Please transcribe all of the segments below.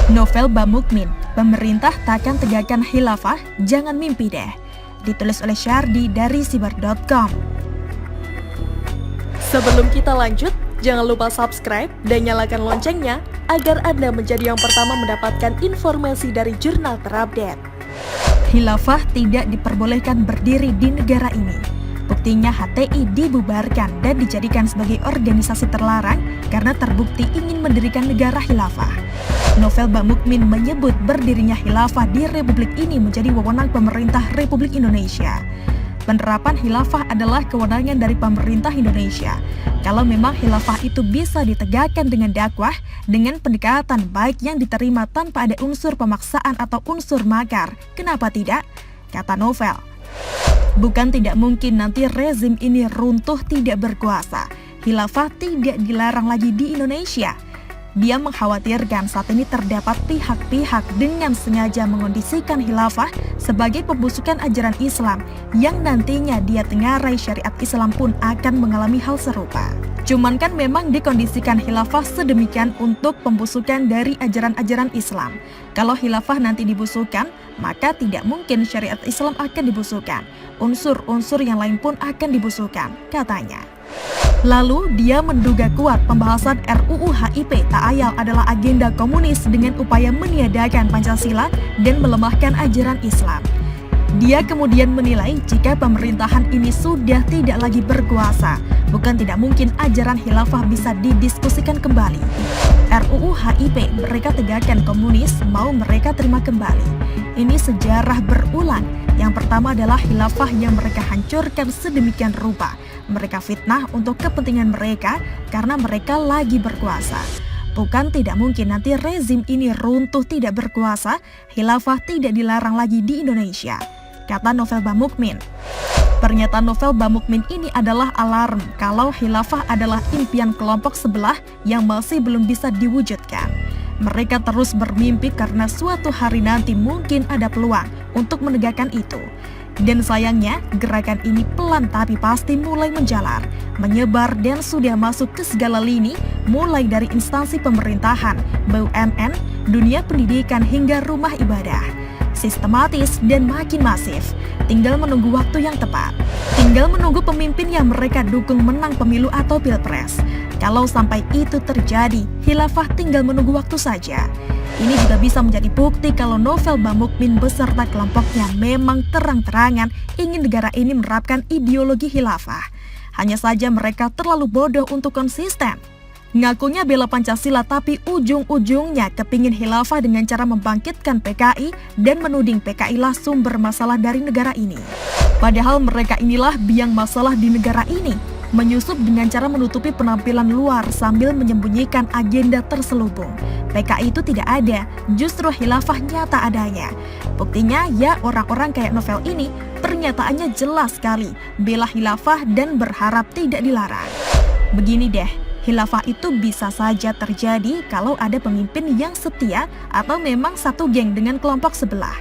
Novel Bamukmin, pemerintah takkan tegakkan khilafah, jangan mimpi deh. Ditulis oleh Syardi dari sibar.com. Sebelum kita lanjut, jangan lupa subscribe dan nyalakan loncengnya agar Anda menjadi yang pertama mendapatkan informasi dari jurnal terupdate. Khilafah tidak diperbolehkan berdiri di negara ini. Buktinya HTI dibubarkan dan dijadikan sebagai organisasi terlarang karena terbukti ingin mendirikan negara khilafah. Novel Bamukmin menyebut berdirinya khilafah di Republik ini menjadi wewenang pemerintah Republik Indonesia. Penerapan khilafah adalah kewenangan dari pemerintah Indonesia. Kalau memang khilafah itu bisa ditegakkan dengan dakwah, dengan pendekatan baik yang diterima tanpa ada unsur pemaksaan atau unsur makar, kenapa tidak? Kata Novel. Bukan tidak mungkin nanti rezim ini runtuh tidak berkuasa. Khilafah tidak dilarang lagi di Indonesia. Dia mengkhawatirkan saat ini terdapat pihak-pihak dengan sengaja mengondisikan khilafah sebagai pembusukan ajaran Islam yang nantinya dia tengarai syariat Islam pun akan mengalami hal serupa. Cuman kan memang dikondisikan khilafah sedemikian untuk pembusukan dari ajaran-ajaran Islam. Kalau khilafah nanti dibusukan, maka tidak mungkin syariat Islam akan dibusukan. Unsur-unsur yang lain pun akan dibusukan, katanya. Lalu dia menduga kuat pembahasan RUU HIP tak ayal adalah agenda komunis dengan upaya meniadakan Pancasila dan melemahkan ajaran Islam. Dia kemudian menilai jika pemerintahan ini sudah tidak lagi berkuasa, bukan tidak mungkin ajaran khilafah bisa didiskusikan kembali. RUU HIP mereka tegakkan komunis, mau mereka terima kembali. Ini sejarah berulang. Yang pertama adalah khilafah yang mereka hancurkan sedemikian rupa. Mereka fitnah untuk kepentingan mereka karena mereka lagi berkuasa. Bukan tidak mungkin nanti rezim ini runtuh tidak berkuasa, khilafah tidak dilarang lagi di Indonesia, kata Novel Bamukmin. Pernyataan Novel Bamukmin ini adalah alarm kalau khilafah adalah impian kelompok sebelah yang masih belum bisa diwujudkan. Mereka terus bermimpi karena suatu hari nanti mungkin ada peluang untuk menegakkan itu. Dan sayangnya, gerakan ini pelan tapi pasti mulai menjalar, menyebar dan sudah masuk ke segala lini, mulai dari instansi pemerintahan, BUMN, dunia pendidikan hingga rumah ibadah. Sistematis dan makin masif. Tinggal menunggu waktu yang tepat. Tinggal menunggu pemimpin yang mereka dukung menang pemilu atau pilpres. Kalau sampai itu terjadi, khilafah tinggal menunggu waktu saja. Ini juga bisa menjadi bukti kalau Novel Bamukmin beserta kelompoknya memang terang-terangan ingin negara ini menerapkan ideologi khilafah. Hanya saja mereka terlalu bodoh untuk konsisten. Ngakunya bela Pancasila tapi ujung-ujungnya kepingin khilafah dengan cara membangkitkan PKI dan menuding PKI lah sumber masalah dari negara ini. Padahal mereka inilah biang masalah di negara ini, menyusup dengan cara menutupi penampilan luar sambil menyembunyikan agenda terselubung. PKI itu tidak ada, justru khilafah nyata adanya. Buktinya ya orang-orang kayak Novel ini, pernyataannya jelas sekali, bela khilafah dan berharap tidak dilarang. Begini deh, khilafah itu bisa saja terjadi kalau ada pemimpin yang setia atau memang satu geng dengan kelompok sebelah.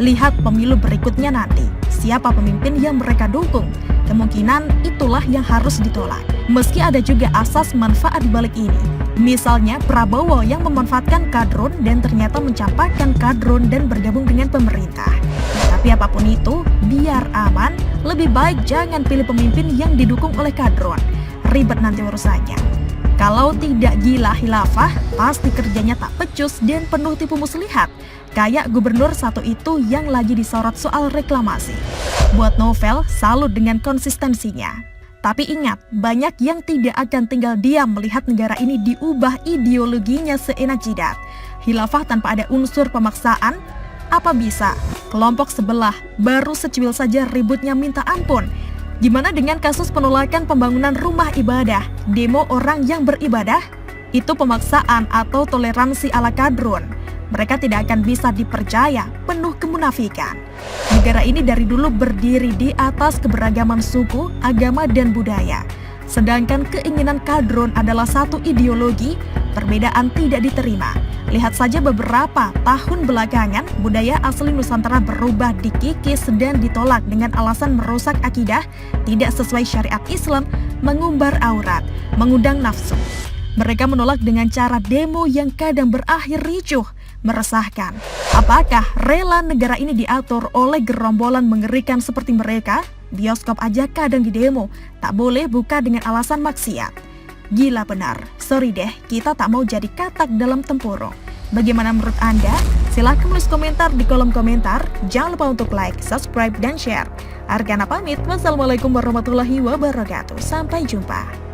Lihat pemilu berikutnya nanti, siapa pemimpin yang mereka dukung. Kemungkinan itulah yang harus ditolak. Meski ada juga asas manfaat di balik ini. Misalnya Prabowo yang memanfaatkan kadrun dan ternyata mencampakkan kadrun dan bergabung dengan pemerintah. Tapi apapun itu, biar aman, lebih baik jangan pilih pemimpin yang didukung oleh kadrun. Ribet nanti urusannya. Kalau tidak gila khilafah, pasti kerjanya tak pecus dan penuh tipu muslihat. Kayak gubernur satu itu yang lagi disorot soal reklamasi. Buat Novel, salut dengan konsistensinya. Tapi ingat, banyak yang tidak akan tinggal diam melihat negara ini diubah ideologinya seenak jidat. Khilafah tanpa ada unsur pemaksaan, apa bisa? Kelompok sebelah baru secuil saja ributnya minta ampun. Gimana dengan kasus penolakan pembangunan rumah ibadah, demo orang yang beribadah? Itu pemaksaan atau toleransi ala kadrun. Mereka tidak akan bisa dipercaya, penuh kemunafikan. Negara ini dari dulu berdiri di atas keberagaman suku, agama, dan budaya. Sedangkan keinginan kadrun adalah satu ideologi, perbedaan tidak diterima. Lihat saja beberapa tahun belakangan, budaya asli Nusantara berubah dikikis dan ditolak dengan alasan merusak akidah, tidak sesuai syariat Islam, mengumbar aurat, mengundang nafsu. Mereka menolak dengan cara demo yang kadang berakhir ricuh. meresahkan. Apakah rela negara ini diatur oleh gerombolan mengerikan seperti mereka? Bioskop aja kadang didemo, tak boleh buka dengan alasan maksiat. Gila benar, sorry deh, kita tak mau jadi katak dalam tempurung. Bagaimana menurut Anda? Silahkan tulis komentar di kolom komentar. Jangan lupa untuk like, subscribe, dan share. Argana pamit, wassalamualaikum warahmatullahi wabarakatuh. Sampai jumpa.